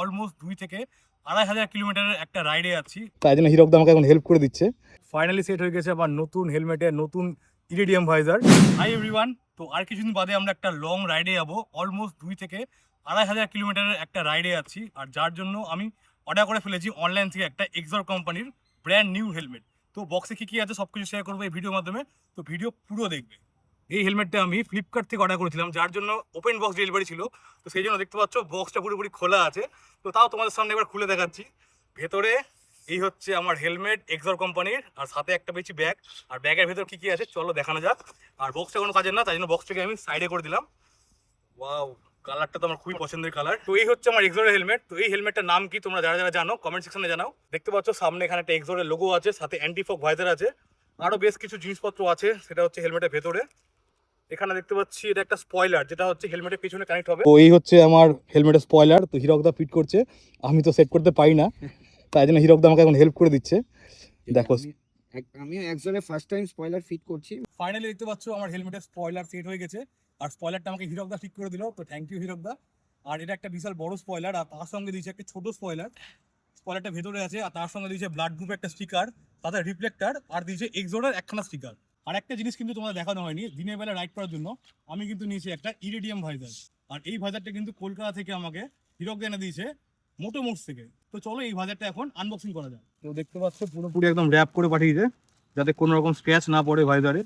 Almost 2 থেকে 2,500 কিলোমিটারের একটা রাইডে আছি। তাই জন্য হিরকদা আমাকে এখন হেল্প করে দিচ্ছে। ফাইনালি সেট হয়ে গেছে আমার নতুন হেলমেটের নতুন ইরিডিয়াম ভাইজার। হাই এভরিওয়ান, তো আর কিছুদিন বাদে আমরা একটা লং রাইডে যাবো। অলমোস্ট 2 থেকে 2,500 কিলোমিটারের একটা রাইডে আছি, আর যার জন্য আমি অর্ডার করে ফেলেছি অনলাইন থেকে একটা এক্সর কোম্পানির ব্র্যান্ড নিউ হেলমেট। তো বক্সে কী কী আছে সব কিছু শেয়ার করবো এই ভিডিওর মাধ্যমে, তো ভিডিও পুরো দেখবে। এই হেলমেটটা আমি ফ্লিপকার্ট থেকে অর্ডার করেছিলাম, যার জন্য ওপেন বক্স ডেলিভারি ছিল। তো সেই জন্য দেখতে পাচ্ছ বক্সটা পুরোপুরি খোলা আছে। তো তাও তোমাদের সামনে একবার খুলে দেখাচ্ছি। ভেতরে এই হচ্ছে আমার হেলমেট এক্সর কোম্পানির, আর সাথে একটা পেয়েছি ব্যাগ। আর ব্যাগের ভেতর কি কি আছে চলো দেখানো যাক। আর বক্সটা কোনো কাজের না, তাই জন্য বক্সটাকে আমি সাইডে করে দিলাম। ওয়াও, কালারটা তো আমার খুবই পছন্দের কালার। তো এই হচ্ছে আমার এক্সরের হেলমেট। তো এই হেলমেটটার নাম কি তোমরা যারা যারা জানো কমেন্ট সেকশনে জানাও। দেখতে পাচ্ছ সামনে এখানে একটা এক্সরের লোগো আছে, সাথে অ্যান্টি ফগ ভাইজার আছে, আরও বেশ কিছু জিনিসপত্র আছে। সেটা হচ্ছে হেলমেটের ভেতরে। এখানে দেখতে পাচ্ছি এটা একটা স্পয়লার, যেটা হচ্ছে হেলমেটের পিছনে কানেক্ট হবে। তো এই হচ্ছে আমার হেলমেটের স্পয়লার। তো হিরকদা ফিট করছে, আমি তো সেট করতে পারি না, তাই জন্য হিরকদা আমাকে এখন হেল্প করে দিচ্ছে। দেখো আমি একজনের ফার্স্ট টাইম স্পয়লার ফিট করছি। ফাইনালি দেখতে পাচ্ছ আমার হেলমেটের স্পয়লার সেট হয়ে গেছে, আর স্পয়লারটা আমাকে হিরকদা ঠিক করে দিল, তো থ্যাংক ইউ হিরকদা। আর এটা একটা বিশাল বড় স্পয়লার, আর তার সঙ্গে দিয়েছে একটা ছোট স্পয়লার। স্পয়লারটা ভেতরে আছে, আর তার সঙ্গে দিয়েছে ব্লাড গ্রুপ একটা স্টিকার, তাতে রিফ্লেক্টার, আর দিয়েছে এক্সোডার একখানা স্টিকার। আর একটা জিনিস কিন্তু তোমাদের দেখানো হয়নি, দিনের বেলা রাইড করার জন্য আমি কিন্তু নিয়েছি একটা ইরিডিয়াম ভাইজার। আর এই ভাইজারটা কিন্তু কলকাতা থেকে আমাকে হিরকদা এনে দিয়েছে, মোটোমোটস থেকে। তো চলো এই ভাইজারটা এখন আনবক্সিং করা যায়। তো দেখতে পাচ্ছ পুরোপুরি একদম র্যাপ করে পাঠিয়েছে, যাতে কোনো রকম স্ক্র্যাচ না পড়ে ভাইজারে।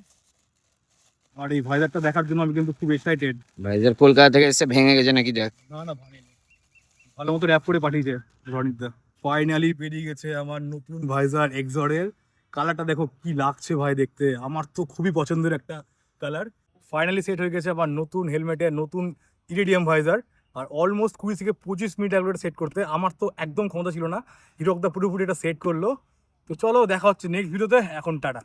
আর এই ভাইজারটা দেখার জন্য আমি কিন্তু খুব এক্সাইটেড। ভাইজার কলকাতা থেকে এসে ভেঙে গেছে নাকি? দেখ, না না ভাঙেনি, ভালো মতো র্যাপ করে পাঠিয়েছে রনিতদা। ফাইনালি বেরিয়ে গেছে আমার নতুন ভাইজার এক্সরের। কালারটা দেখো কি লাগছে ভাই দেখতে, আমার তো খুবই পছন্দের একটা কালার। ফাইনালি সেট হয়ে গেছে আমার নতুন হেলমেটের নতুন ইরিডিয়াম ভাইজার। আর অলমোস্ট 20 থেকে 25 মিনিট লাগলো সেট করতে, আমার তো একদম ক্ষমতা ছিল না। হিরকদা পুরোপুরি এটা সেট করলো। তো চলো দেখা হচ্ছে নেক্সট ভিডিওতে, এখন টাটা।